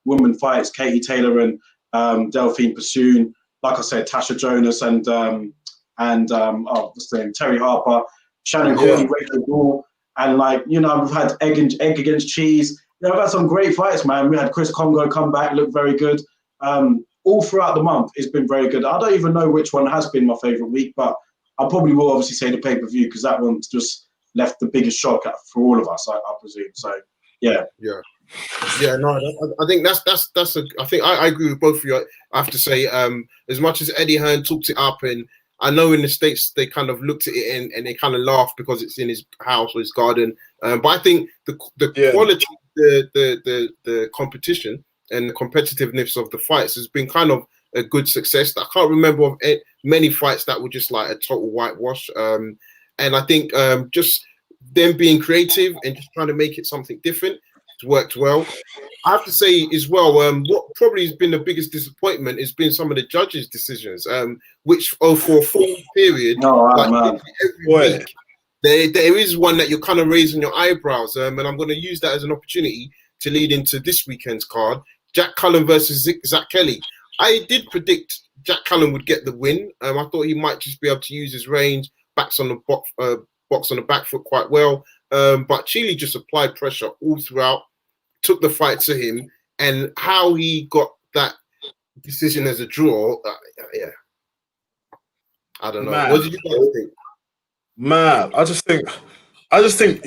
women fights, Katie Taylor and Delphine Pursoon. Like I said, Tasha Jonas and what's the name? Terry Harper, Shannon Courtney, Rachel Ball, and like, you know, we've had egg against cheese. You know, we've had some great fights, man. We had Chris Kongo come back, look very good. All throughout the month, it's been very good. I don't even know which one has been my favorite week, but I probably will obviously say the pay-per-view because that one's just left the biggest shock for all of us, I presume. So, yeah. No, I think that's a. I think I agree with both of you. I have to say, as much as Eddie Hearn talked it up, and I know in the States they kind of looked at it and they kind of laughed because it's in his house or his garden. But I think the quality, the competition and the competitiveness of the fights has been kind of a good success. I can't remember of many fights that were just like a total whitewash. And I think just them being creative and just trying to make it something different, it's worked well. I have to say as well, what probably has been the biggest disappointment has been some of the judges' decisions, which for a full period, every week, there is one that you're kind of raising your eyebrows, and I'm going to use that as an opportunity to lead into this weekend's card. Jack Cullen versus Zach Kelly. I did predict Jack Cullen would get the win. I thought he might just be able to use his range, box on the back foot quite well. But Chielli just applied pressure all throughout, took the fight to him, and how he got that decision as a draw, I don't know. Man. What did you guys think? Man, I just think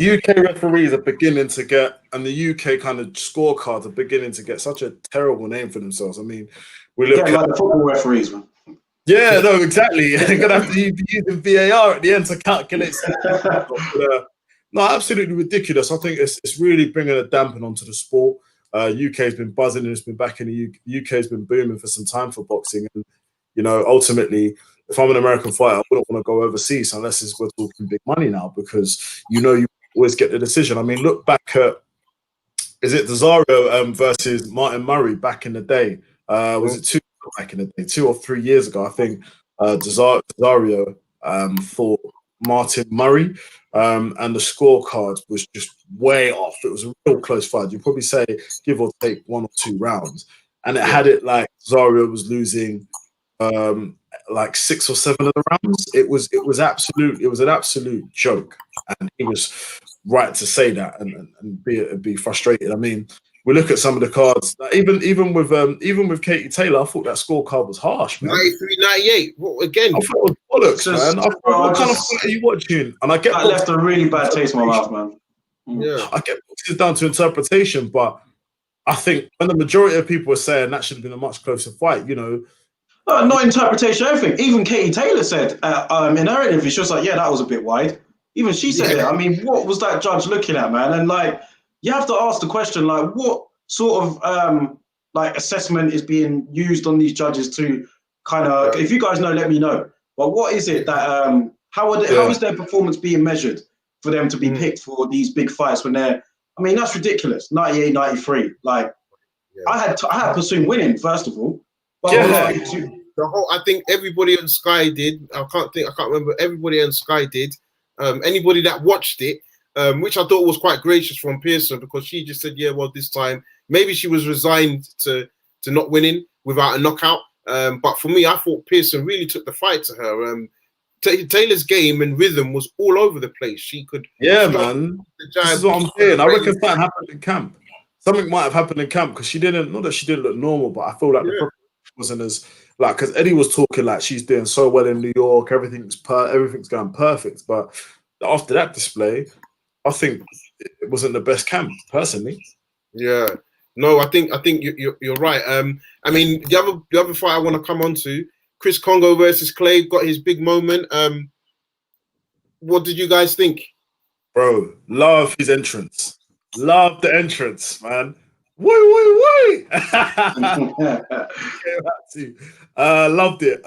UK referees are beginning to get, and the UK kind of scorecards are beginning to get such a terrible name for themselves. I mean, we look at like the football referees, man. Yeah, no, exactly. You're gonna have to be using VAR at the end to calculate. No, absolutely ridiculous. I think it's really bringing a dampen onto the sport. UK's been buzzing and it's been back in the UK's been booming for some time for boxing, and you know, ultimately, if I'm an American fighter, I wouldn't want to go overseas unless we're talking big money now, because you always get the decision. I mean, look back at, is it Cesario versus Martin Murray back in the day? Was it back in the day, 2 or 3 years ago? I think Cesario fought Martin Murray, and the scorecard was just way off. It was a real close fight. You'd probably say give or take 1 or 2 rounds, and it had it like Cesario was losing like 6 or 7 of the rounds. It was an absolute joke, and he was right to say that and be frustrated. I mean, we look at some of the cards, even with Katie Taylor, I thought that scorecard was harsh, man. 93-98. Well, again, I thought it was bollocks, man. I thought, what kind of fight are you watching? And I get that left a really bad taste in my mouth, man. Yeah, I get it's down to interpretation, but I think when the majority of people are saying that should have been a much closer fight, you know. Not interpretation, everything. Even Katie Taylor said in her interview, she was like, "Yeah, that was a bit wide." Even she said it. I mean, what was that judge looking at, man? And like, you have to ask the question, like, what sort of like assessment is being used on these judges to kind of? If you guys know, let me know. But what is it that how is their performance being measured for them to be picked for these big fights when they're? I mean, that's ridiculous. 98, 93. Like, I had Pursoon winning first of all. But I think everybody on Sky did. I can't remember. Everybody on Sky did. Anybody that watched it, which I thought was quite gracious from Pearson, because she just said, "Yeah, well, this time maybe she was resigned to not winning without a knockout." But for me, I thought Pearson really took the fight to her. Taylor's game and rhythm was all over the place. She could, man. This is what I'm saying. I reckon something happened in camp. Something might have happened in camp because she didn't. Not that she didn't look normal, but I feel like the wasn't as like, because Eddie was talking like she's doing so well in New York, everything's going perfect. But after that display, I think it wasn't the best camp, personally. Yeah, no, I think you're right. I mean, the other fight I want to come on to, Chris Kongo versus Clay, got his big moment. What did you guys think? Bro, love his entrance. Love the entrance, man. Wait. Loved it.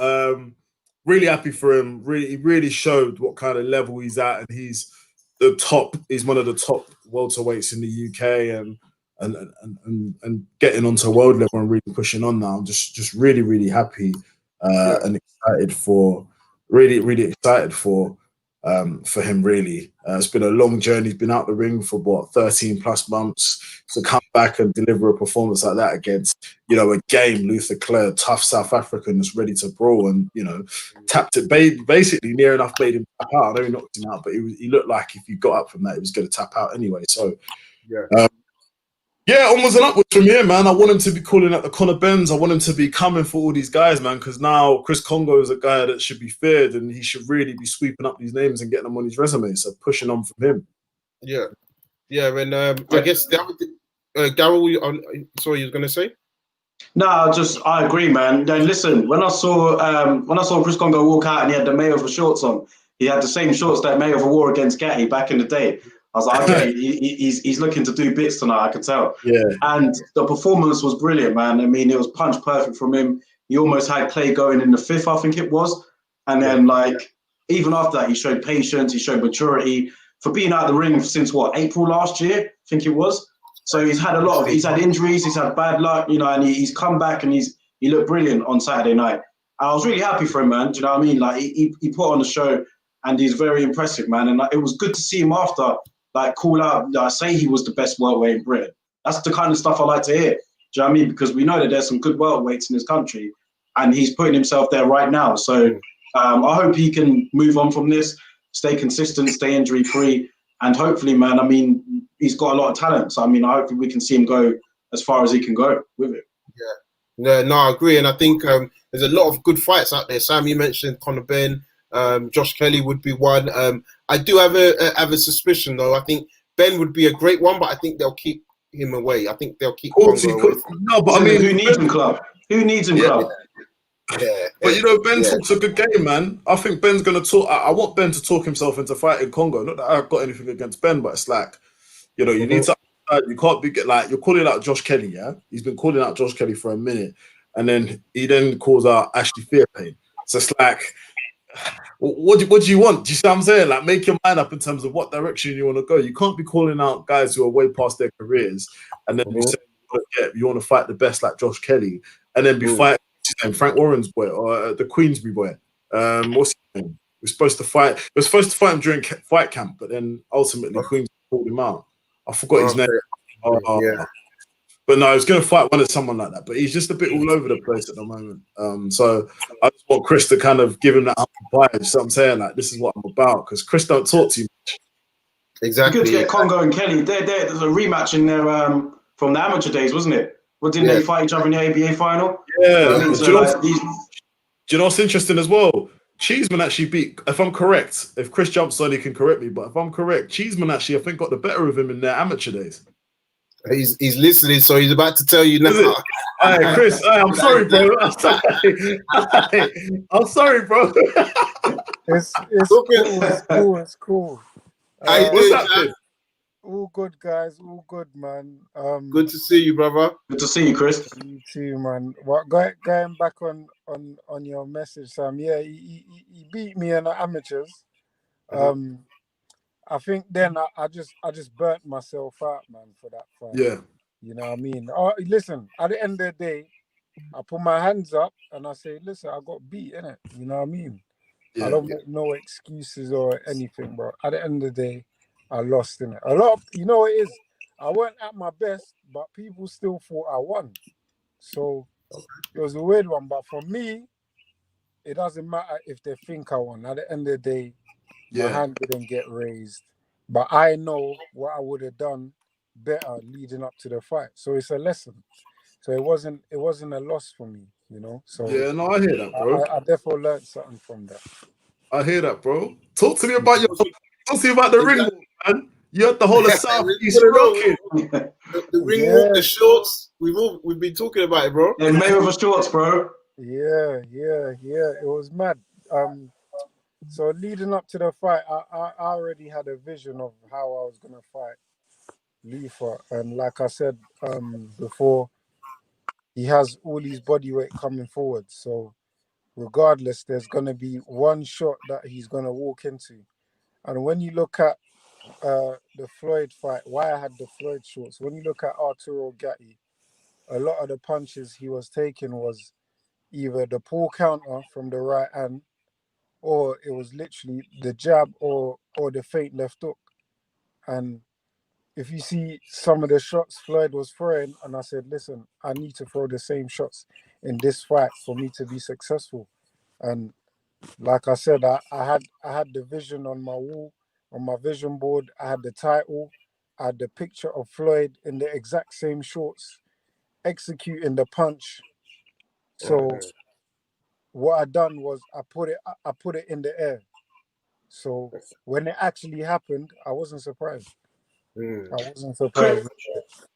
Really happy for him. He really showed what kind of level he's at, and he's the top. He's one of the top welterweights in the UK, and getting onto world level and really pushing on now. I'm just really happy and excited for. Really excited for for him, really. It's been a long journey. He's been out the ring for, 13 plus months. To come back and deliver a performance like that against, a game, Luther Clare, tough South African that's ready to brawl and, tapped it, basically near enough made him tap out. I know he knocked him out, but he looked like if he got up from that, he was going to tap out anyway. So, yeah, onwards and upwards from here, man. I want him to be calling out the Conor Benns. I want him to be coming for all these guys, man, because now Chris Kongo is a guy that should be feared and he should really be sweeping up these names and getting them on his resume. So pushing on from him. Yeah. And I guess Daryl, sorry, you was going to say? No, I agree, man. Then listen, when I saw Chris Kongo walk out and he had the Mayweather shorts on, he had the same shorts that Mayweather wore against Gatti back in the day. I was like, okay, he's looking to do bits tonight, I could tell. Yeah. And the performance was brilliant, man. I mean, it was punch perfect from him. He almost had Clay going in the fifth, I think it was. And then, even after that, he showed patience, he showed maturity. For being out of the ring since, April last year, I think it was. So he's had he's had injuries, he's had bad luck, and he's come back and he looked brilliant on Saturday night. And I was really happy for him, man. Do you know what I mean? Like, he put on the show and he's very impressive, man. And it was good to see him after, call out, say he was the best welterweight in Britain. That's the kind of stuff I like to hear. Do you know what I mean? Because we know that there's some good welterweights in this country and he's putting himself there right now. So I hope he can move on from this, stay consistent, stay injury-free. And hopefully, man, I mean, he's got a lot of talent. So, I mean, hopefully we can see him go as far as he can go with it. Yeah. No, I agree. And I think there's a lot of good fights out there. Sam, you mentioned Conor Benn. Josh Kelly would be one. I do have a suspicion, though. I think Ben would be a great one, but I think they'll keep him away. I think they'll keep Kongo away. No, but I mean, who needs him, club? Who needs him, club? Yeah. But Ben talks a good game, man. I think Ben's gonna talk. I want Ben to talk himself into fighting Kongo. Not that I've got anything against Ben, but it's like, you need to. You can't be you're calling out Josh Kelly. Yeah, he's been calling out Josh Kelly for a minute, and then he calls out Ashley Fairpain. So it's like, what do you want? Do you see what I'm saying? Like, make your mind up in terms of what direction you want to go. You can't be calling out guys who are way past their careers, and then you say you want to fight the best like Josh Kelly, and then be fighting Frank Warren's boy or the Queensbury boy. What's his name? We're supposed to fight. We're supposed to fight him during fight camp, but then ultimately Queens pulled him out. I forgot his name. But no, he's going to fight someone like that. But he's just a bit all over the place at the moment. So I just want Chris to kind of give him that vibe. So I'm saying, like, this is what I'm about, because Chris don't talk too much. Exactly. Good to get Kongo and Kelly. There's a rematch in there from the amateur days, wasn't it? Well, didn't they fight each other in the ABA final? Yeah. Do you know what's interesting as well? Cheeseman actually beat, if I'm correct, if Chris jumps on, he can correct me, but if I'm correct, Cheeseman actually, I think, got the better of him in their amateur days. He's listening, so he's about to tell you now. All right, Chris, I'm sorry, bro. I'm sorry, bro. It's cool. How you doing, Jack? All good, guys. All good, man. Good to see you, brother. Good to see you, Chris. You too, man. Going back on your message, Sam. Yeah, he beat me in the amateurs. I think then I just burnt myself out, man, for that fight. Yeah. You know what I mean? Listen, at the end of the day, I put my hands up and I say, listen, I got beat, innit? You know what I mean? Yeah, I don't make no excuses or anything, bro. At the end of the day, I lost, innit? A lot of, you know what it is? I weren't at my best, but people still thought I won. So it was a weird one. But for me, it doesn't matter if they think I won. At the end of the day, my hand didn't get raised. But I know what I would have done better leading up to the fight. So it's a lesson. So it wasn't a loss for me, you know. So yeah, no, I hear that, bro. I definitely learned something from that. I hear that, bro. Talk to me about the ring walk, man. You had the whole of South East rocking. The ring walk, the shorts. We've been talking about it, bro. Yeah, Mayweather shorts, bro. Yeah. It was mad. So leading up to the fight, I already had a vision of how I was gonna fight Luther, and like I said before, he has all his body weight coming forward. So regardless, there's gonna be one shot that he's gonna walk into. And when you look at the Floyd fight, why I had the Floyd shorts, when you look at Arturo Gatti, a lot of the punches he was taking was either the pull counter from the right hand or it was literally the jab or the feint left hook. And if you see some of the shots Floyd was throwing, and I said, listen, I need to throw the same shots in this fight for me to be successful. And like I said, I had the vision on my wall, on my vision board. I had the title, I had the picture of Floyd in the exact same shorts, executing the punch. So what I done was I put it in the air. So when it actually happened, I wasn't surprised. I wasn't surprised.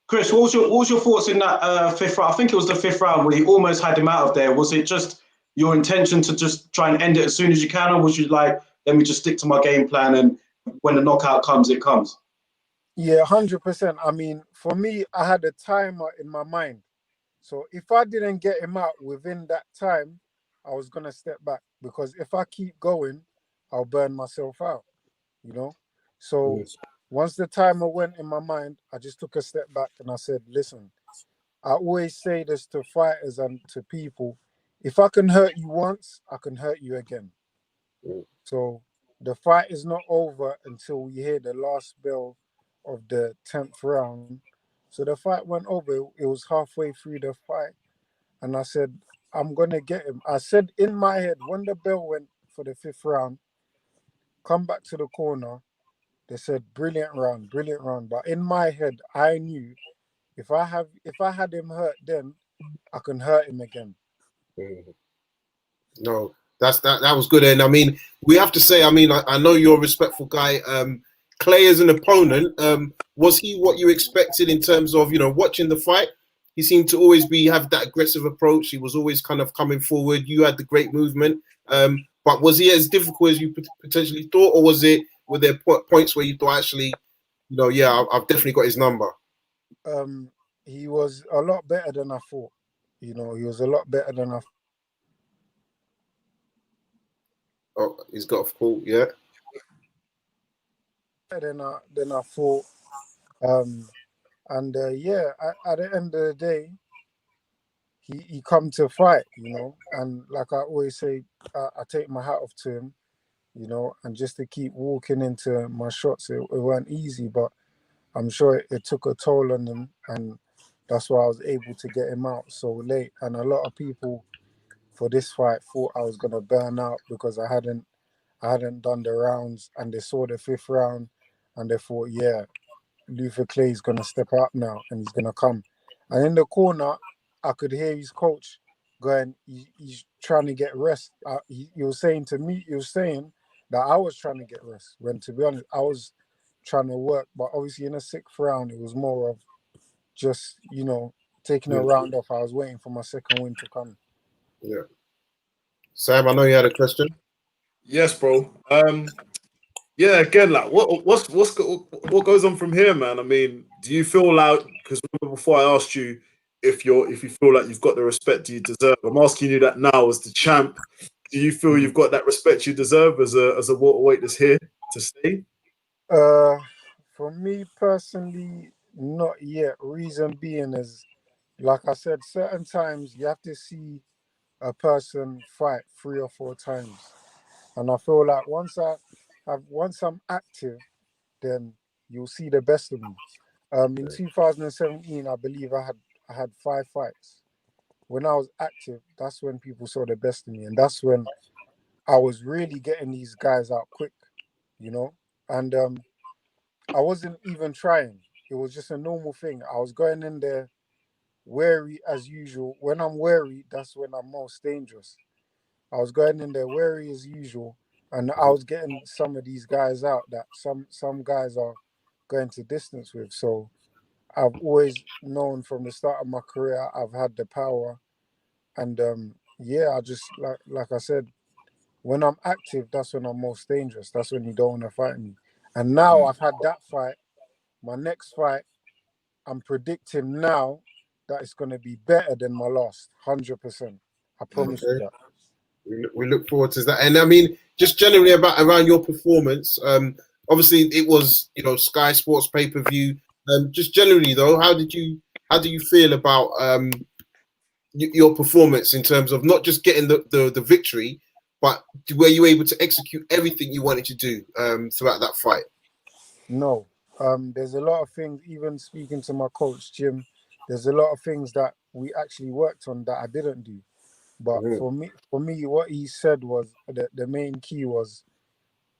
Chris, what was your thoughts in that fifth round? I think it was the fifth round where you almost had him out of there. Was it just your intention to just try and end it as soon as you can, or was you like, let me just stick to my game plan, and when the knockout comes, it comes? Yeah, 100%. I mean, for me, I had a timer in my mind. So if I didn't get him out within that time, I was going to step back, because if I keep going, I'll burn myself out, you know? So once the timer went in my mind, I just took a step back and I said, listen, I always say this to fighters and to people. If I can hurt you once, I can hurt you again. So the fight is not over until we hear the last bell of the 10th round. So the fight went over. It was halfway through the fight. And I said, I'm going to get him. I said in my head, when the bell went for the 5th round, come back to the corner. They said, brilliant round, brilliant round. But in my head, I knew if I had him hurt then, I can hurt him again. No, that was good. And I mean, we have to say, I mean, I know you're a respectful guy. Clay as an opponent, was he what you expected in terms of, watching the fight? He seemed to always have that aggressive approach. He was always kind of coming forward. You had the great movement. But was he as difficult as you potentially thought, or were there points where you thought, actually, I've definitely got his number? He was a lot better than I thought. He was a lot better than I thought. Oh, he's got a call, yeah. Than I thought. At the end of the day, he come to fight, and like I always say, I take my hat off to him, and just to keep walking into my shots, it weren't easy, but I'm sure it took a toll on him, and that's why I was able to get him out so late. And a lot of people for this fight thought I was gonna burn out because I hadn't done the rounds, and they saw the 5th round and they thought, yeah, Luther Clay's gonna step up now and he's gonna come. And in the corner, I could hear his coach going, he's trying to get rest. He was saying to me, that I was trying to get rest, when to be honest, I was trying to work. But obviously in the 6th round, it was more of just, taking a round off. I was waiting for my second win to come. Yeah. Sam, I know you had a question. Yes, bro. Yeah, again, like what goes on from here, man? I mean, do you feel like, because remember before I asked you if you feel like you've got the respect you deserve, I'm asking you that now as the champ. Do you feel you've got that respect you deserve as a welterweight that's here to stay? For me personally, not yet. Reason being is, like I said, certain times you have to see a person fight 3 or 4 times, and I feel like once I'm active, then you'll see the best of me. In 2017, I believe I had 5 fights. When I was active, that's when people saw the best of me, and that's when I was really getting these guys out quick, and I wasn't even trying. It was just a normal thing. I was going in there wary as usual. When I'm wary, that's when I'm most dangerous. I was going in there wary as usual, and I was getting some of these guys out that some guys are going to distance with. So I've always known from the start of my career I've had the power, and I just like I said, when I'm active, that's when I'm most dangerous. That's when you don't want to fight me. And now I've had that fight. My next fight, I'm predicting now that it's going to be better than my last, 100%. I promise you that. We look forward to that. And I mean, just generally around your performance, obviously it was, Sky Sports pay-per-view. Just generally though, how do you feel about your performance in terms of not just getting the victory, but were you able to execute everything you wanted to do throughout that fight? No. There's a lot of things, even speaking to my coach, Jim, there's a lot of things that we actually worked on that I didn't do. But for me, what he said was the main key was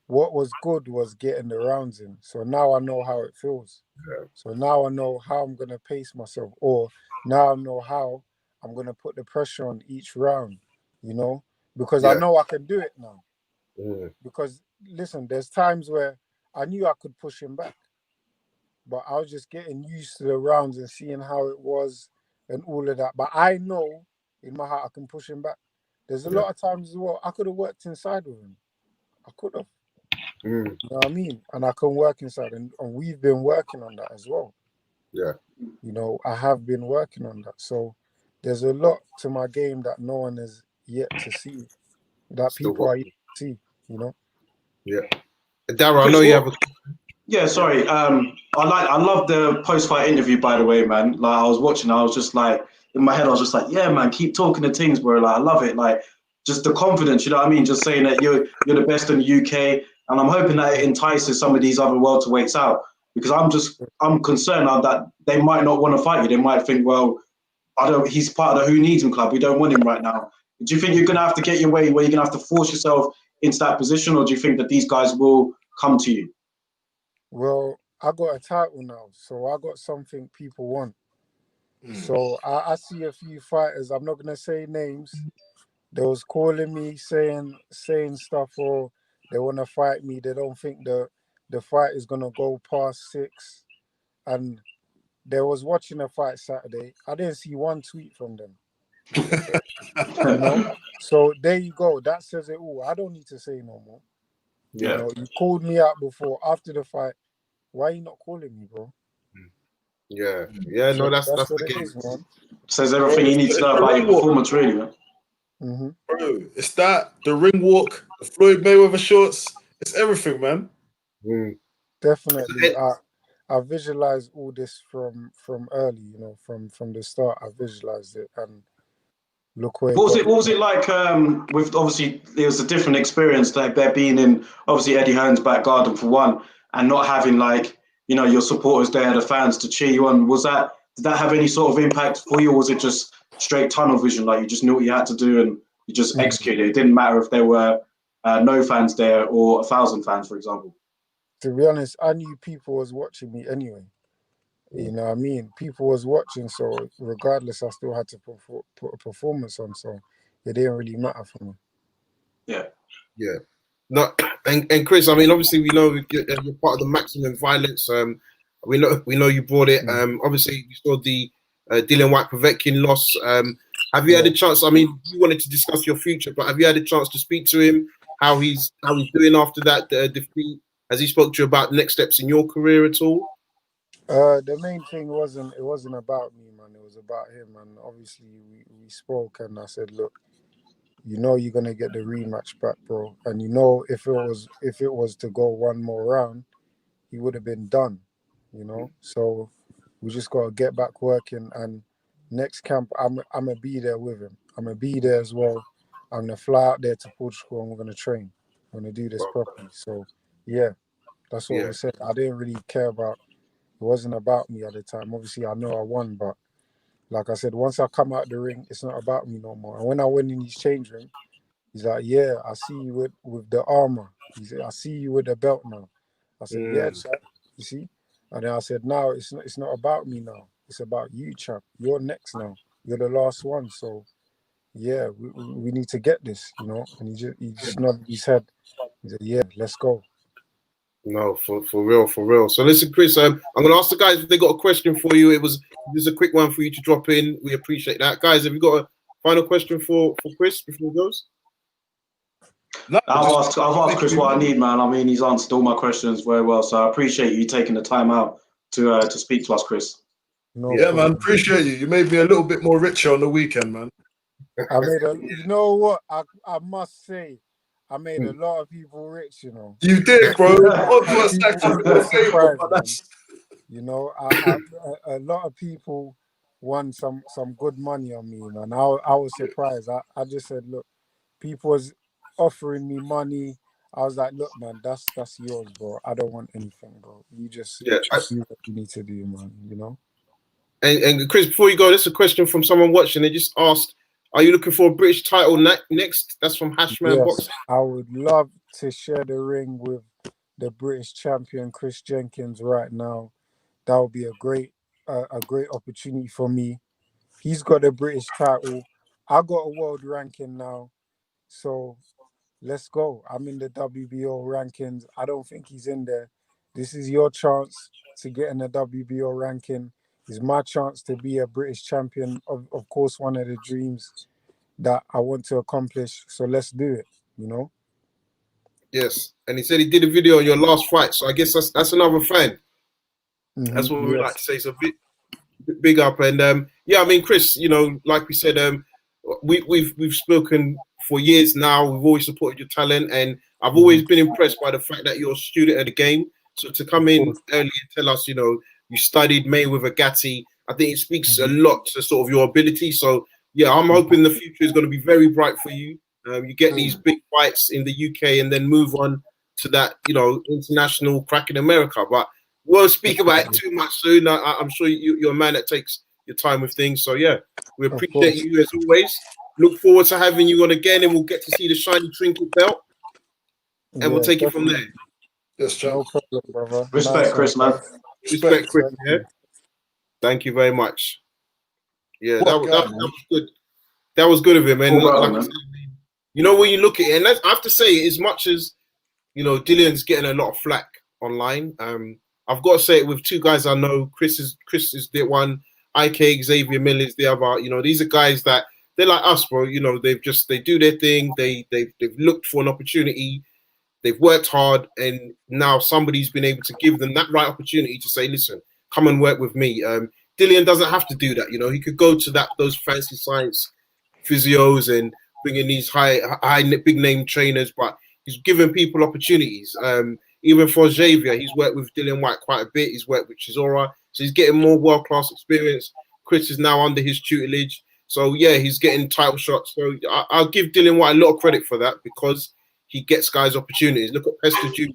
what was good was getting the rounds in. So now I know how it feels. Yeah. So now I know how I'm gonna pace myself, or now I know how I'm gonna put the pressure on each round, because I know I can do it now. Because listen, there's times where I knew I could push him back, but I was just getting used to the rounds and seeing how it was and all of that. But I know in my heart I can push him back. There's a lot of times as well I could have worked inside with him. I could have. You know what I mean? And I can work inside, and we've been working on that as well. Yeah. I have been working on that. So there's a lot to my game that no one has yet to see, that Still people got are yet to see, Yeah. Darryl, I Chris, know you have a... Yeah, sorry. I love the post-fight interview, by the way, man. Like I was watching, I was just like in my head, I was just like, yeah, man, keep talking to things, bro. Like I love it. Like just the confidence, you know what I mean? Just saying that you're the best in the UK, and I'm hoping that it entices some of these other welterweights out, because I'm concerned that they might not want to fight you. They might think, well, he's part of the Who Needs Him club. We don't want him right now. Do you think you're gonna have to get your way where you're gonna have to force yourself into that position, or do you think that these guys will come to you? Well, I got a title now, so I got something people want. So I see a few fighters, I'm not gonna say names, they was calling me saying stuff, or they wanna fight me. They don't think the fight is gonna go past 6. And they was watching a fight Saturday. I didn't see one tweet from them. So there you go. That says it all. I don't need to say no more. Yeah. You called me out before, after the fight. Why are you not calling me, bro? Yeah. No, that's what the it game. is, man. Says everything you need to know about your performance, really, man. Bro, it's that, the ring walk, the Floyd Mayweather shorts. It's everything, man. Definitely. I visualized all this from early, from the start. I visualized it, and look where it What got. was it like? With obviously, it was a different experience. Like there being in obviously Eddie Hearn's back garden for one, and not having your supporters there, the fans to cheer you on. Did that have any sort of impact for you, or was it just straight tunnel vision? Like you just knew what you had to do and you just executed it. It didn't matter if there were no fans there or 1,000 fans, for example. To be honest, I knew people was watching me anyway. You know what I mean? People was watching, so regardless, I still had to put a performance on. So it didn't really matter for me. Yeah. No, and Chris, I mean, obviously we know you're part of the Maximum Violence. We know you brought it. Obviously you saw the Dillian Whyte Povetkin loss. Have you had a chance? I mean, you wanted to discuss your future, but have you had a chance to speak to him? How he's doing after that defeat? Has he spoke to you about next steps in your career at all? The main thing wasn't about me, man. It was about him, and obviously we spoke, and I said, look, you're gonna get the rematch back, bro, and if it was to go one more round, he would have been done, So we just gotta get back working, and next camp, I'm gonna be there with him. I'm gonna be there as well. I'm gonna fly out there to Portugal, and we're gonna train. I'm gonna do this properly. So yeah, that's what we said. I didn't really care about. It wasn't about me at the time. Obviously, I know I won, but like I said, once I come out the ring, it's not about me no more. And when I went in his change room, he's like, "Yeah, I see you with the armor." He said, "I see you with the belt now." I said, "Yeah, champ." You see? And then I said, "Now it's not about me now. It's about you, champ. You're next now. You're the last one. So yeah, we need to get this, And he just nodded his head. He said, "Yeah, let's go." No, for real. So listen, Chris, I'm going to ask the guys if they got a question for you. It was just a quick one for you to drop in. We appreciate that. Guys, have you got a final question for Chris before he goes? No, I've asked Chris what I need, man. I mean, he's answered all my questions very well, so I appreciate you taking the time out to speak to us, Chris. Man, appreciate you. You made me a little bit more richer on the weekend, man. I made you know what? I must say, I made a lot of people rich, You did, bro. A lot of people won some good money on me, man. I was surprised. I just said, look, people was offering me money. I was like, look, man, that's yours, bro. I don't want anything, bro. You just Yeah. do what you need to do, man. You know. And Chris, before you go, this is a question from someone watching. They just asked, "Are you looking for a British title next?" That's from Hashman Yes, Boxing. I would love to share the ring with the British champion Chris Jenkins right now. That would be a great opportunity for me. He's got the British title. I got a world ranking now, so let's go. I'm in the WBO rankings. I don't think he's in there. This is your chance to get in the WBO ranking. It's my chance to be a British champion. Of course, one of the dreams that I want to accomplish. So let's do it, you know? Yes, and he said he did a video on your last fight. So I guess that's another fan. That's what we like to say. So big up. And yeah, I mean, Chris, you know, like we said, we've spoken for years now. We've always supported your talent, and I've always been impressed by the fact that you're a student of the game. So to come in early and tell us, you know, you studied Mayweather Gatti, I think it speaks a lot to sort of your ability. So yeah, I'm hoping the future is going to be very bright for you. You get these big fights in the UK and then move on to that, you know, international crack in America. But we'll speak about it too much soon. I'm sure you're a man that takes your time with things. So yeah, we appreciate you as always. Look forward to having you on again, and we'll get to see the shiny trinket belt, and we'll take it from there. Yes, Joe. No problem, brother. Respect, Nice Chris, one, man. Respect, Chris. Yeah. Thank you very much. Yeah, that was good. That was good of him. And like I said, you know, when you look at it, and I have to say, as much as, you know, Dillian's getting a lot of flack online, I've got to say it with two guys I know. Chris is the one, IK Xavier Miller is the other. You know, these are guys that they're like us, bro. You know, they do their thing. They've looked for an opportunity. They've worked hard, and now somebody's been able to give them that right opportunity to say, listen, come and work with me. Dillian doesn't have to do that. You know, he could go to those fancy science physios and bring in these high big name trainers, but he's giving people opportunities. Even for Xavier, he's worked with Dillian Whyte quite a bit. He's worked with Chisora, so he's getting more world-class experience. Chris is now under his tutelage. So yeah, he's getting title shots. So I'll give Dillian Whyte a lot of credit for that, because he gets guys opportunities. Look at Pester Jr.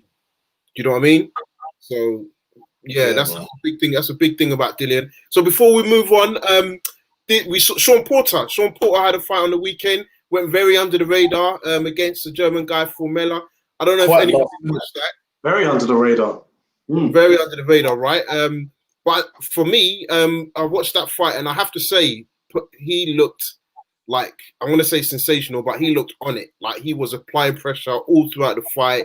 You know what I mean? So yeah, that's a big thing. That's a big thing about Dillian. So before we move on, we saw Sean Porter. Sean Porter had a fight on the weekend. Went very under the radar against the German guy Formella. I don't know if anyone watched that. Very under the radar. Very under the radar, right? But for me, I watched that fight, and I have to say, he looked like, I'm going to say sensational, but he looked on it. Like, he was applying pressure all throughout the fight.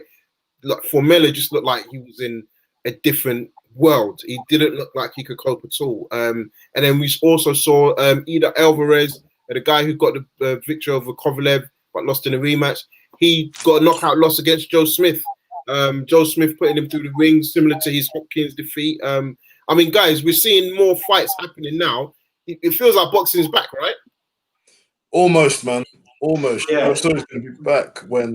Like, Formella just looked like he was in a different world. He didn't look like he could cope at all. And then we also saw Ida Alvarez, the guy who got the victory over Kovalev but lost in a rematch. He got a knockout loss against Joe Smith. Joe Smith putting him through the ring, similar to his Hopkins defeat. I mean, guys, we're seeing more fights happening now. It feels like boxing is back, right? Almost, man. Almost. Yeah. It's going to be back when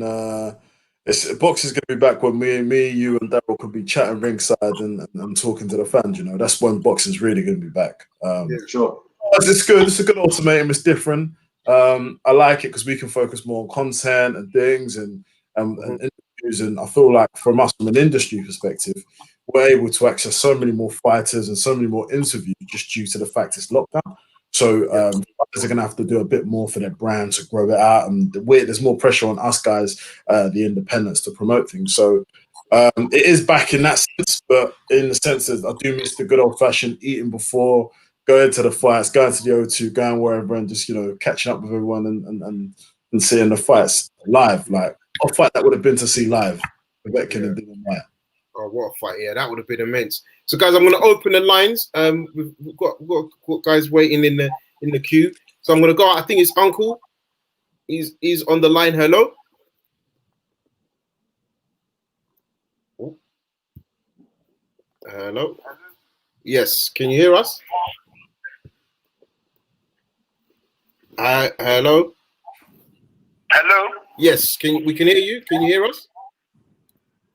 boxing's going to be back when me, you, and Daryl could be chatting ringside and talking to the fans. You know, that's when boxing's really going to be back. Yeah, sure. It's good. It's a good ultimatum. It's different. I like it because we can focus more on content and things and interviews. And I feel like from us, from an industry perspective, we're able to access so many more fighters and so many more interviews just due to the fact it's lockdown. So fighters are going to have to do a bit more for their brand to grow it out. And there's more pressure on us guys, the independents, to promote things. So it is back in that sense, but in the sense that I do miss the good old-fashioned eating before, going to the fights, going to the O2, going wherever, and just, you know, catching up with everyone and seeing the fights live. Like a fight that would have been to see live. Povetkin and Dillian Whyte. Oh, what a fight! Yeah, that would have been immense. So, guys, I'm going to open the lines. We've got guys waiting in the queue. So I'm going to go. I think it's Uncle. He's on the line. Hello. Oh. Hello. Yes. Can you hear us? Hello. Hello. Yes. We can hear you. Can you hear us?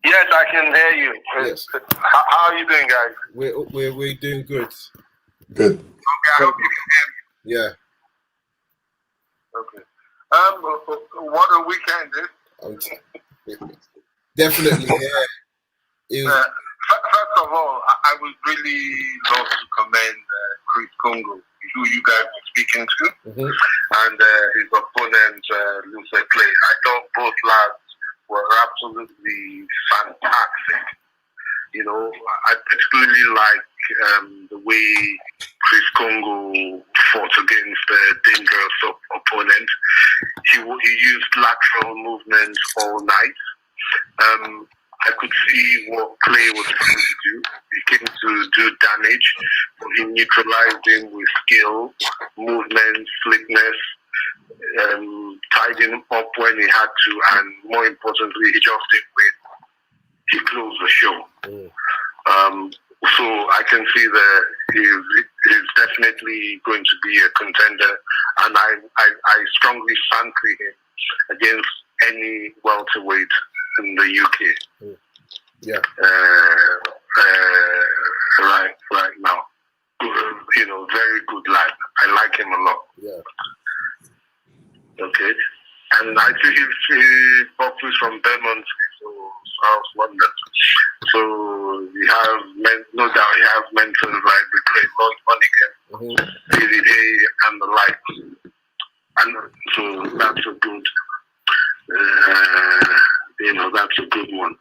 Yes, I can hear you. Yes. How are you doing, guys? We're doing good. Good. Okay, I hope you can hear me. Yeah. Okay. What a weekend is. Definitely, yeah. It was, First of all, I would really love to commend Chris Kongo, who you guys were speaking to, and his opponent, Lucia Clay. I thought both lads were absolutely fantastic. You know, I particularly like the way Chris Kongo fought against a dangerous opponent. He used lateral movements all night. I could see what Clay was trying to do. He came to do damage, but he neutralized him with skill, movement, slickness, tied him up when he had to, and more importantly, he just did win. He closed the show. So I can see that he's definitely going to be a contender, and I strongly fancy him against any welterweight in the UK. Yeah. Right now. You know, very good lad. I like him a lot. Yeah. Okay. And I think he boxes from Vermont, so South London. So he has, no doubt, he has mentors like the great Lord Monaghan, David Hay, and the like. And so that's a good, that's a good one.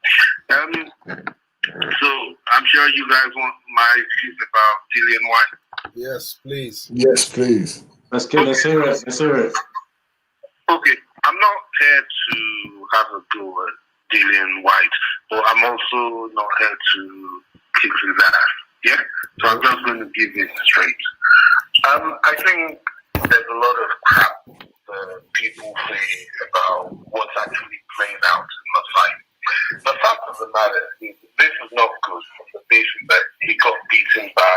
So I'm sure you guys want my views about Dillian Whyte. Yes, please. Yes, please. Let's hear it. Let's hear it. Okay, I'm not here to have a go at Dillian Whyte, but I'm also not here to kick his ass. Yeah? So I'm just going to give it straight. I think there's a lot of crap people say about what's actually playing out in the fight. The fact of the matter is this is not good from the basis that he got beaten by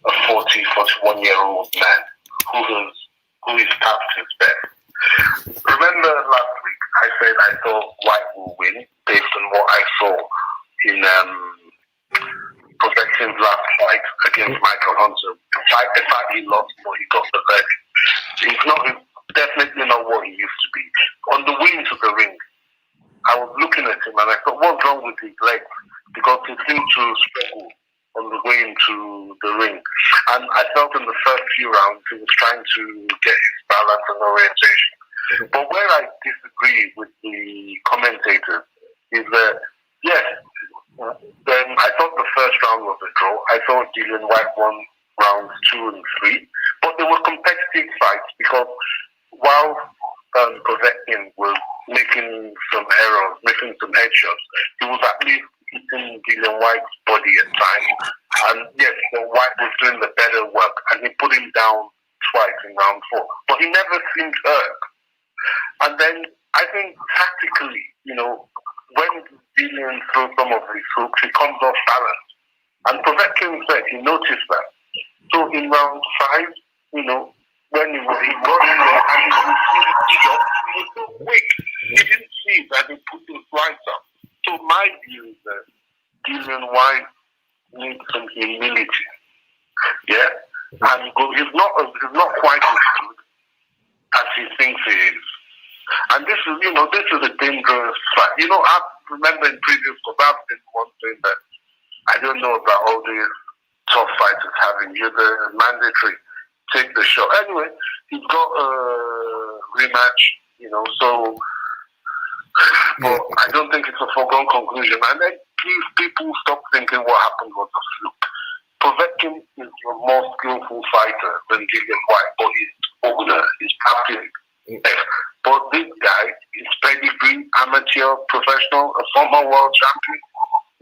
a 41-year-old man who is past his best. Remember last week I said I thought Whyte will win based on what I saw in Povetkin's last fight against Michael Hunter. In fact, he lost, but he got the verdict. He's definitely not what he used to be. On the way into the ring, I was looking at him and I thought, what's wrong with his legs? Because he seemed to struggle on the way into the ring. And I felt in the first few rounds he was trying to get his balance and orientation. But where I disagree with the commentators is that, yes, I thought the first round was a draw. I thought Dillian Whyte won rounds 2 and 3. But they were competitive fights because while Povetkin was making some errors, making some headshots, he was at least hitting Dillian Whyte's body at times. And yes, Whyte was doing the better work, and he put him down twice in round 4. But he never seemed hurt. And then I think tactically, when Dillian throws some of his hooks, he comes off balance. And Povetkin said he noticed that. So in round 5, when he got in there and he was so quick, he didn't see that he put his rights up. So my view is that Dillian Whyte needs some humility. Yeah? And he's not quite as good as he thinks he is. And this is a dangerous fight. I remember in previous because I've been one thing that I don't know about all these tough fighters having. You're the mandatory. Take the shot. Anyway, he's got a rematch, so but I don't think it's a foregone conclusion. And then please, people stop thinking what happened was a fluke. Povetkin is a more skillful fighter than Dillian Whyte, but he's older, he's practiced. But this guy is pedigree, amateur, professional, a former world champion.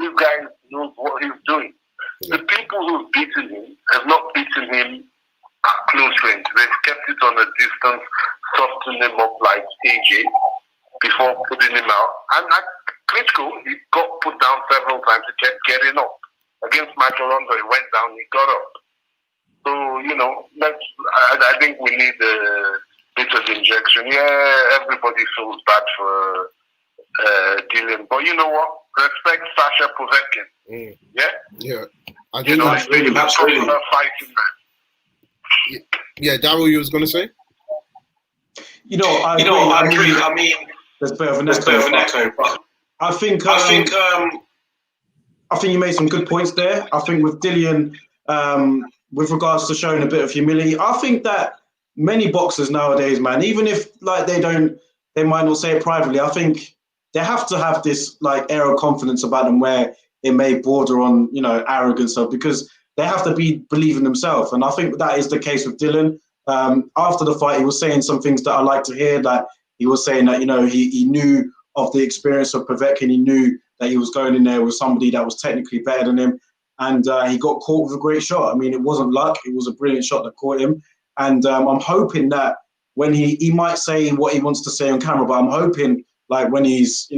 This guy knows what he's doing. The people who've beaten him have not beaten him at close range. They've kept it on a distance, softened him up like AJ before putting him out. And at Klitschko, he got put down several times. He kept getting up. Against Michael Hunter, he went down, he got up. So, I think we need a bit of injection. Yeah, everybody feels bad for Dillian. But you know what? Respect Sasha Povetkin. Yeah? Yeah. That's really fighting man. Yeah, Daryl, you was going to say? I agree. I mean, there's a bit of an echo. But I think you made some good points there. I think with Dillian, with regards to showing a bit of humility, I think that many boxers nowadays, man, even if like they might not say it privately, I think they have to have this like air of confidence about them where it may border on, arrogance, because they have to believe in themselves. And I think that is the case with Dillian. After the fight, he was saying some things that I like to hear. That he was saying that, he knew of the experience of Povetkin. He knew that he was going in there with somebody that was technically better than him. And he got caught with a great shot. I mean, it wasn't luck. It was a brilliant shot that caught him. And I'm hoping that when he might say what he wants to say on camera, but I'm hoping like when he's,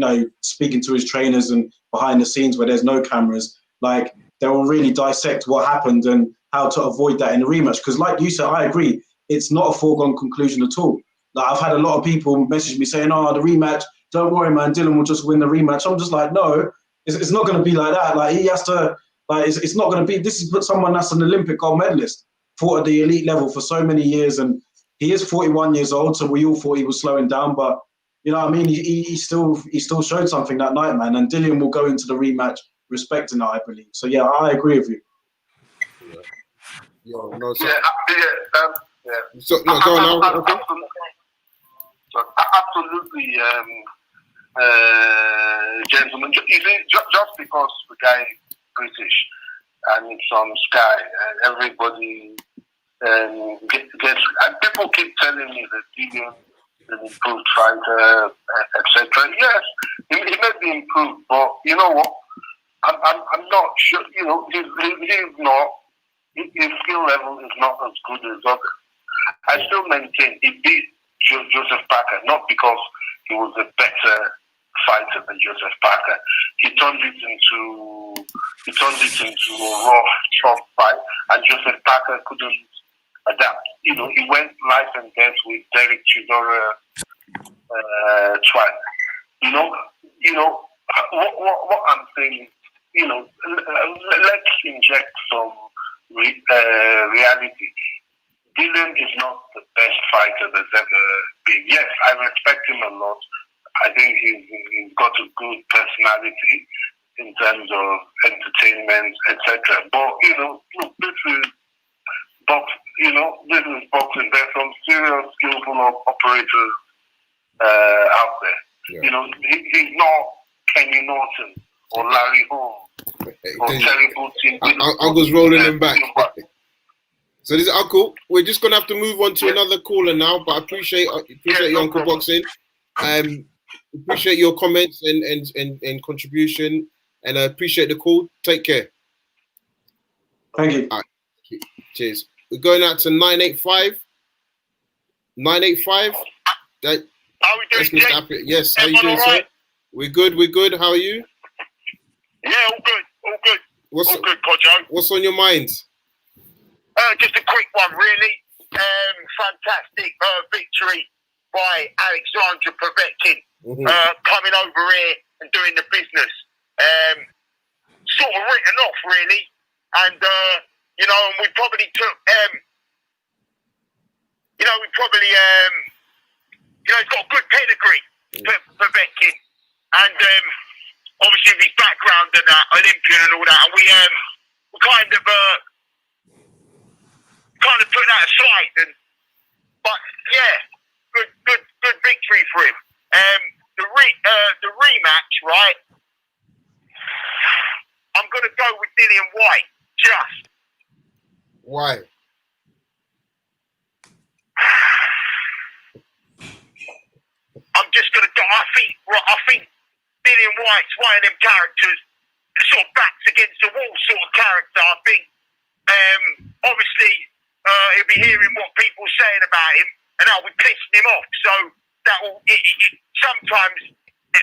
speaking to his trainers and behind the scenes where there's no cameras, like they will really dissect what happened and how to avoid that in the rematch. Because like you said, I agree, it's not a foregone conclusion at all. Like I've had a lot of people message me saying, the rematch, don't worry, man, Dillian will just win the rematch. I'm just like, no, it's not going to be like that. Like he has to, like it's not going to be, this is someone that's an Olympic gold medalist, fought at the elite level for so many years, and he is 41 years old, so we all thought he was slowing down, but you know what I mean? He still showed something that night, man, and Dillian will go into the rematch respecting that, I believe. So yeah, I agree with you. Yeah. Go on now. Okay. Absolutely, gentlemen. Just because the guy is British and it's on Sky, and everybody gets. And people keep telling me that Dillian is an improved fighter, etc. Yes, he may be improved, but you know what? I'm not sure. He's not. His skill level is not as good as others. I still maintain he beat Joseph Parker, not because he was a better fighter than Joseph Parker. He turned it into a rough, tough fight, and Joseph Parker couldn't adapt. He went life and death with Derek Chisora twice. What I'm saying, let's inject some reality. Dillian is not the best fighter that's ever been. Yes, I respect him a lot. I think he's got a good personality in terms of entertainment, etc. But this is boxing. There's some serious skillful operators out there. Yeah. He's not Kenny Norton or Larry Holmes or Terry Booty. I was rolling him back. So this is Uncle. We're just gonna have to move on to another caller now, but I appreciate your Uncle Boxing. Appreciate your comments and contribution, and I appreciate the call. Take care. Thank you. All right. Cheers. We're going out to 985. 985. How are we doing, Jake? Yes. How you doing, sir? We're good. How are you? Yeah, all good. All good, Kojo. What's on your mind? Just a quick one, really. Fantastic victory by Alexandra Povetkin, coming over here and doing the business. Sort of written off, really. And, and we probably took, he's got a good pedigree, Povetkin. And obviously with his background and that, Olympian and all that, and we kind of put that aside, but yeah, good victory for him. The rematch, right? I'm gonna go with Dillian Whyte. Just why? I'm just gonna go. I think Dillian Whyte's one of them characters, sort of backs against the wall sort of character. I think. Obviously. He'll be hearing what people are saying about him, and that'll be pissing him off. So sometimes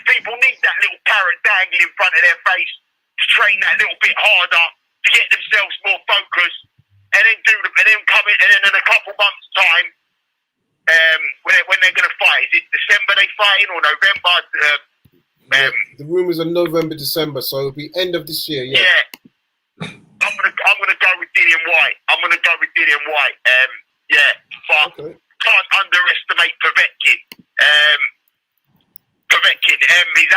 people need that little carrot dangling in front of their face to train that little bit harder to get themselves more focused, and then come in, and then in a couple months' time, when they're going to fight, is it December they fighting or November? The rumours are November, December, so it'll be end of this year. Yeah. I'm gonna go with Dillian Whyte. But can't underestimate Povetkin.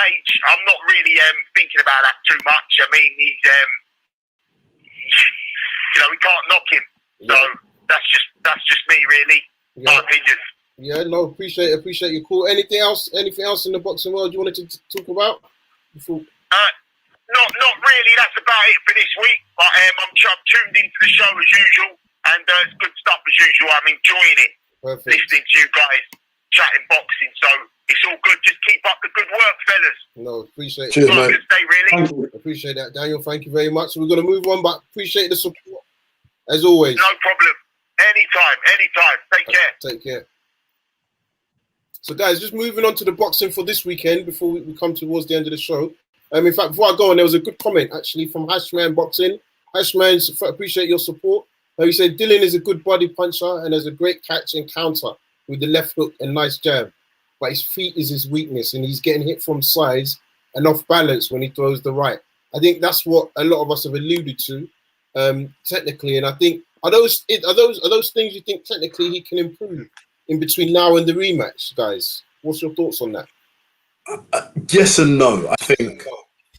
age, I'm not really thinking about that too much. I mean, he's, we can't knock him. So that's just me, really. Yeah. My opinion. Yeah, no, appreciate your call. Anything else in the boxing world you wanted to talk about? Before? Not really. That's about it for this week. But I'm tuned into the show as usual, and it's good stuff as usual. I'm enjoying it. Perfect. Listening to you guys chatting boxing. So it's all good. Just keep up the good work, fellas. No, appreciate it. Cheers, Have a mate. good day, really. Appreciate that, Daniel. Thank you very much. We're going to move on, but appreciate the support as always. No problem. Anytime. Take care. Take care. So, guys, just moving on to the boxing for this weekend before we come towards the end of the show. In fact, before I go on, there was a good comment actually from Hashman Boxing. Hashman, appreciate your support. He said Dillian is a good body puncher and has a great catch and counter with the left hook and nice jab, but his feet is his weakness, and he's getting hit from sides and off balance when he throws the right. I think that's what a lot of us have alluded to technically, and I think are those things you think technically he can improve in between now and the rematch, guys? What's your thoughts on that? Yes and no. I think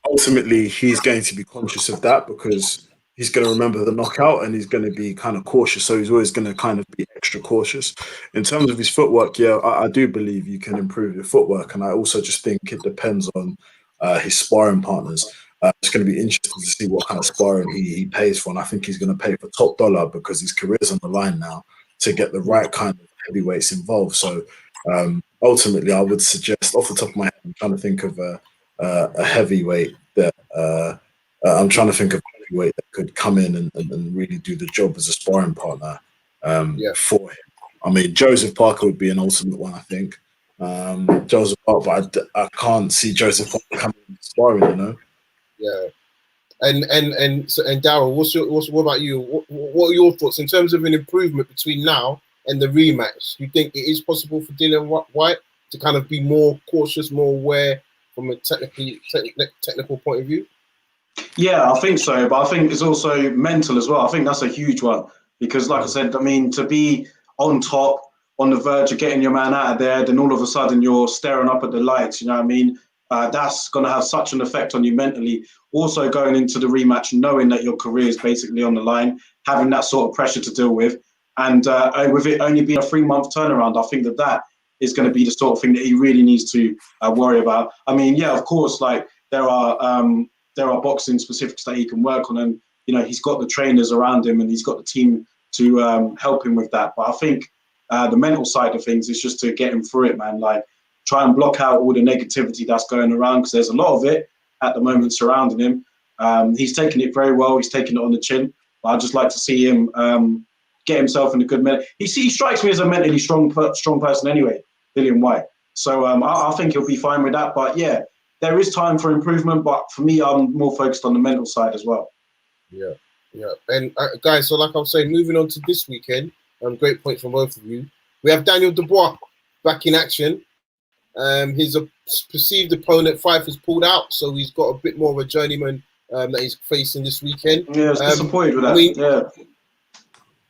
ultimately he's going to be conscious of that because he's going to remember the knockout and he's going to be kind of cautious. So he's always going to kind of be extra cautious. In terms of his footwork, yeah, I do believe you can improve your footwork. And I also just think it depends on his sparring partners. It's going to be interesting to see what kind of sparring he pays for. And I think he's going to pay for top dollar because his career's on the line now to get the right kind of heavyweights involved. So ultimately, I would suggest, off the top of my head, I'm trying to think of a heavyweight that that could come in and really do the job as a sparring partner for him. I mean, Joseph Parker would be an ultimate one, I think. Joseph Parker, but I can't see Joseph Parker coming in sparring, you know. Yeah. And Darryl, what about you? What are your thoughts in terms of an improvement between now and the rematch? Do you think it is possible for Dillian Whyte to kind of be more cautious, more aware from a technical point of view? Yeah, I think so, but I think it's also mental as well. I think that's a huge one because, like I said, I mean, to be on top, on the verge of getting your man out of there, then all of a sudden you're staring up at the lights, you know what I mean? That's going to have such an effect on you mentally. Also going into the rematch, knowing that your career is basically on the line, having that sort of pressure to deal with, and with it only being a 3-month turnaround, I think that is going to be the sort of thing that he really needs to worry about. I mean, yeah, of course, like there are boxing specifics that he can work on, and you know he's got the trainers around him and he's got the team to help him with that. But I think the mental side of things is just to get him through it, man. Like try and block out all the negativity that's going around because there's a lot of it at the moment surrounding him. He's taking it very well. He's taking it on the chin. But I'd just like to see him get himself in a good mental. He strikes me as a mentally strong person anyway, Dillian Whyte. So I think he'll be fine with that. But yeah, there is time for improvement. But for me, I'm more focused on the mental side as well. Yeah. And guys, so like I was saying, moving on to this weekend, great point from both of you. We have Daniel Dubois back in action. His perceived opponent, Fife, has pulled out, so he's got a bit more of a journeyman that he's facing this weekend. Yeah, I was disappointed with that.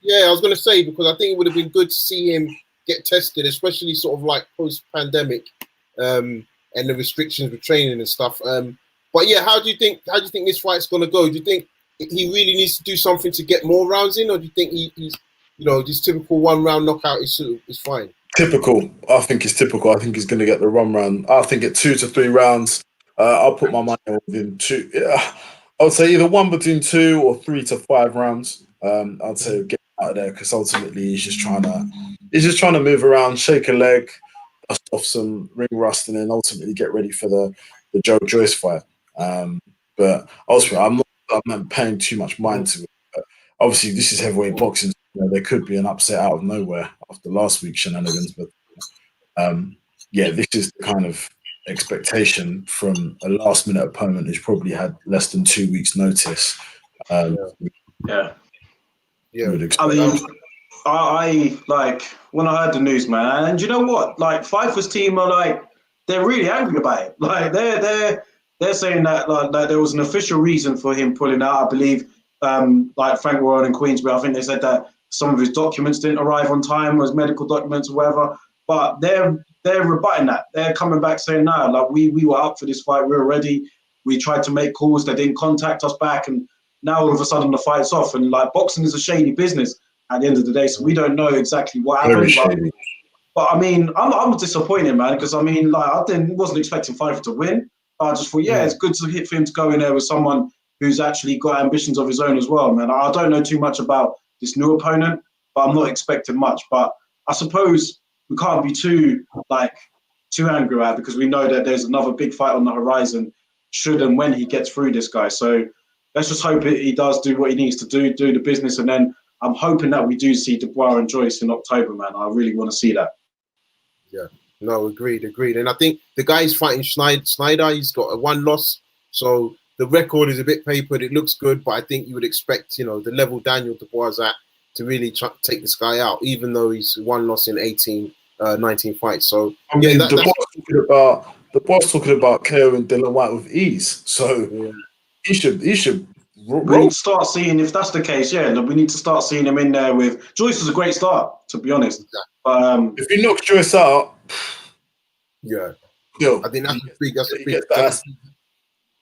Yeah, I was going to say, because I think it would have been good to see him get tested, especially sort of like post-pandemic and the restrictions with training and stuff. But yeah, how do you think this fight's going to go? Do you think he really needs to do something to get more rounds in, or do you think he's this typical 1-round knockout is fine? Typical. I think it's typical. I think he's going to get the 1 round. I think at 2 to 3 rounds, I'll put my money on within 2. Yeah, I would say either 1 between 2 or 3 to 5 rounds. I'd say get out of there because ultimately he's just trying to move around, shake a leg, dust off some ring rust, and then ultimately get ready for the Joe Joyce fight. But ultimately, I'm not paying too much mind to it. But obviously, this is heavyweight boxing. There could be an upset out of nowhere after last week's shenanigans, but this is the kind of expectation from a last-minute opponent who's probably had less than 2 weeks' notice. I mean, I like when I heard the news, man, and you know what? Like Pfeiffer's team are like they're really angry about it. Like they're saying that like there was an official reason for him pulling out. I believe like Frank Warren and Queensbury, I think they said that some of his documents didn't arrive on time, or his medical documents or whatever. but they're rebutting that. They're coming back saying, no, like we were up for this fight, we were ready. We tried to make calls, they didn't contact us back, and now all of a sudden the fight's off. And like boxing is a shady business at the end of the day, so we don't know exactly what happened. But I mean, I'm disappointed, man, because I mean, like wasn't expecting Pfeiffer to win. I just thought, it's good for him to go in there with someone who's actually got ambitions of his own as well, man. I don't know too much about this new opponent, but I'm not expecting much. But I suppose we can't be too angry at it, because we know that there's another big fight on the horizon should and when he gets through this guy. So let's just hope he does do what he needs to do the business, and then I'm hoping that we do see Dubois and Joyce in October, man. I really want to see that. Yeah, no, agreed. And I think the guy's fighting Snyder. He's got a 1 loss, so the record is a bit papered. It looks good, but I think you would expect, the level Daniel Dubois is at to really take this guy out, even though he's 1 loss in 19 fights. So I mean, Dubois talking about KO and Dillian Whyte with ease. So he should. We need to start seeing, if that's the case, we need to start seeing him in there with Joyce. Is a great start, to be honest. But, if he knocks Joyce out, I think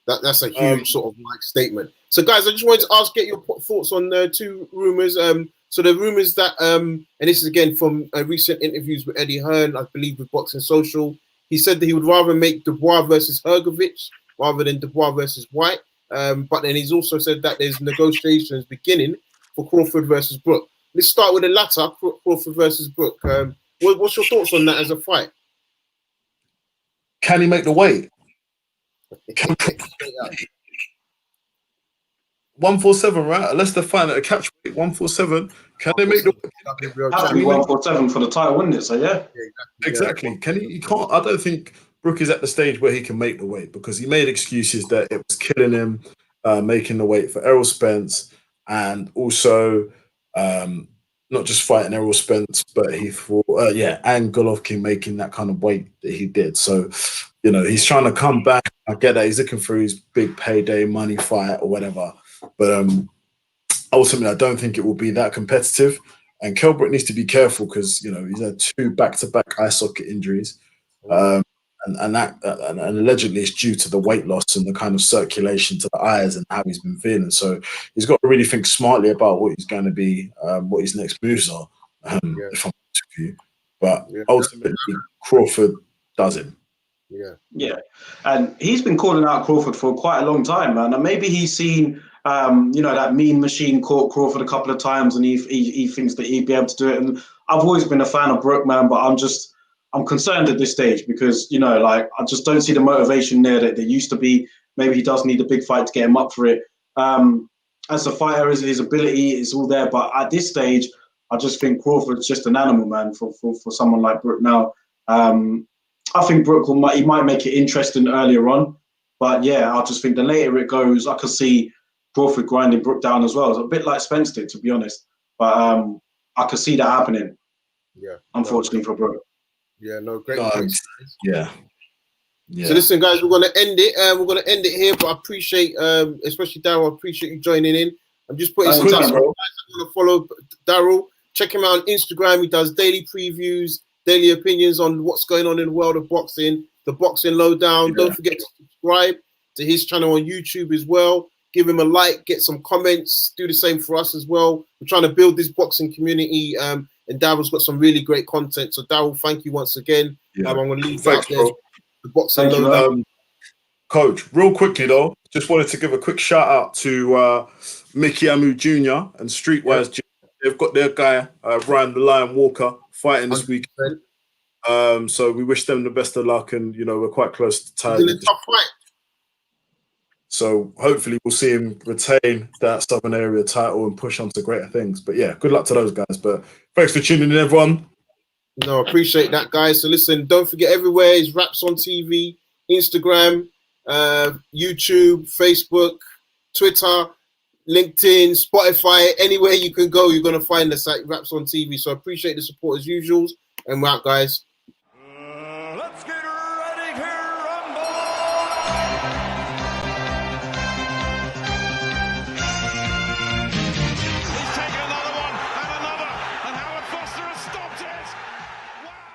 that's a huge sort of statement. So, guys, I just wanted to get your thoughts on 2 rumors. So the rumors that, and this is again from recent interviews with Eddie Hearn, I believe with Boxing Social, he said that he would rather make Dubois versus Hrgovic rather than Dubois versus Whyte. But then he's also said that there's negotiations beginning for Crawford versus Brook. Let's start with the latter, Crawford versus Brook. What's your thoughts on that as a fight? Can he make the weight? 147, right? Unless they find it a catch weight, 147. Can they make the weight? Have to be 147 for the title, wouldn't it? So exactly. Can he? He can't. I don't think Brook is at the stage where he can make the weight, because he made excuses that it was killing him making the weight for Errol Spence, and also not just fighting Errol Spence, but he fought and Golovkin making that kind of weight that he did. So he's trying to come back. I get that he's looking for his big payday money fight or whatever, but ultimately I don't think it will be that competitive. And Kell Brook needs to be careful, because he's had 2 back-to-back eye socket injuries. And allegedly it's due to the weight loss and the kind of circulation to the eyes and how he's been feeling. So he's got to really think smartly about what he's going to be, what his next moves are, if I'm honest with you. But ultimately, Crawford does him. Yeah. And he's been calling out Crawford for quite a long time, man. And maybe he's seen, that mean machine caught Crawford a couple of times, and he thinks that he'd be able to do it. And I've always been a fan of Brook, man, but I'm concerned at this stage, because, I just don't see the motivation there that there used to be. Maybe he does need a big fight to get him up for it. As a fighter, his ability is all there. But at this stage, I just think Crawford's just an animal, man, for someone like Brook now. I think Brook he might make it interesting earlier on. But, I just think the later it goes, I could see Crawford grinding Brook down as well. It's a bit like Spence did, to be honest. But I could see that happening, unfortunately, for Brook. Yeah, no, great. Yeah. So listen, guys, we're gonna end it. We're gonna end it here. But I appreciate, especially Daryl. I appreciate you joining in. I'm just putting some time. Guys, I'm gonna follow Daryl. Check him out on Instagram. He does daily previews, daily opinions on what's going on in the world of boxing. The Boxing Lowdown. Don't forget to subscribe to his channel on YouTube as well. Give him a like. Get some comments. Do the same for us as well. We're trying to build this boxing community. And Daryl's got some really great content. So, Daryl, thank you once again. I'm going to leave out there. The Boxing Lowdown. Coach, real quickly, though, just wanted to give a quick shout out to Mickey Amu Jr. and Streetwise Jr. They've got their guy, Ryan the Lion Walker, fighting this weekend. So we wish them the best of luck. And, we're quite close to time. It's a tough fight. So hopefully we'll see him retain that Southern Area title and push on to greater things. But good luck to those guys. But thanks for tuning in, everyone. No, appreciate that, guys. So listen, don't forget, everywhere is Raps on TV, Instagram, YouTube, Facebook, Twitter, LinkedIn, Spotify. Anywhere you can go, you're going to find us at Raps on TV. So I appreciate the support as usual. And we're out, guys.